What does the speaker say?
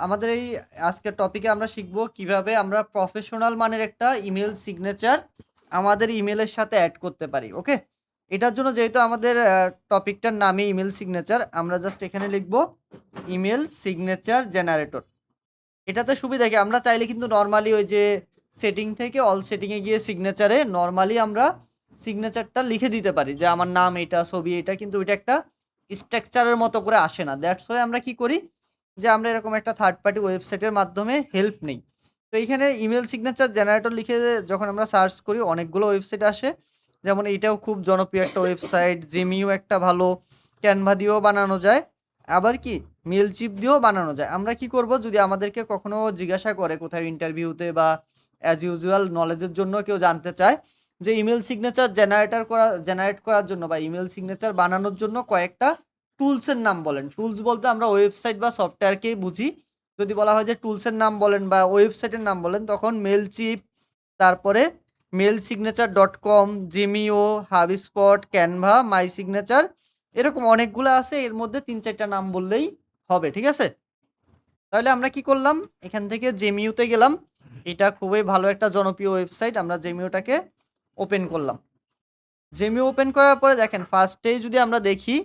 আমাদের এই আজকের টপিকে আমরা শিখব কিভাবে আমরা প্রফেশনাল মানের একটা ইমেল সিগনেচার আমাদের ইমেলের সাথে অ্যাড করতে পারি। ওকে? এটার জন্য যেহেতু আমাদের টপিকটার নামই ইমেল সিগনেচার, আমরা জাস্ট এখানে লিখব ইমেল সিগনেচার জেনারেটর। এটাতে সুবিধা কি, আমরা চাইলে কিন্তু নরমালি ওই যে সেটিং থেকে অল সেটিংয়ে গিয়ে সিগনেচারে নরমালি আমরা সিগনেচারটা লিখে দিতে পারি যে আমার নাম এটা, ছবি এটা, কিন্তু ওইটা একটা স্ট্রাকচারের মতো করে আসে না। দ্যাটস ওয়াই আমরা কি করি যে আমরা এরকম একটা থার্ড পার্টি ওয়েবসাইটের মাধ্যমে হেল্প নেই। তো এইখানে ইমেল সিগনেচার জেনারেটর লিখে যখন আমরা সার্চ করি অনেকগুলো ওয়েবসাইট আসে। যেমন এইটাও খুব জনপ্রিয় একটা ওয়েবসাইট, জিমিও একটা ভালো, ক্যানভা দিয়েও বানানো যায়। আবার কি মেলচিপ দিয়েও বানানো যায়। আমরা কি করব, যদি আমাদেরকে কখনো জিজ্ঞাসা করে কোথাও ইন্টারভিউতে বা অ্যাজ ইউজুয়াল নলেজের জন্য কেউ জানতে চায় যে ইমেল সিগনেচার জেনারেট করার জন্য বা ইমেল সিগনেচার বানানোর জন্য কয়েকটা টুলসের নাম বলেন। টুলস বলতে আমরা ওয়েবসাইট বা সফটওয়্যারকেই বুঝি। যদি বলা হয় যে টুলসের নাম বলেন বা ওয়েবসাইটের নাম বলেন, তখন মেলচিপ, তারপরে mailsignature.com, জিমিও, হাবস্পট, ক্যানভা, মাই সিগনেচার, এরকম অনেকগুলো আছে। এর মধ্যে ৩-৪টা নাম বললেই হবে। ঠিক আছে? তাহলে আমরা কি করলাম? এখান থেকে জেমিউতে গেলাম। এটা খুবই ভালো একটা জনপ্রিয় ওয়েবসাইট। আমরা জেমিউটাকে ওপেন করলাম। জেমিও ওপেন করার পরে দেখেন ফার্স্টেই যদি আমরা দেখি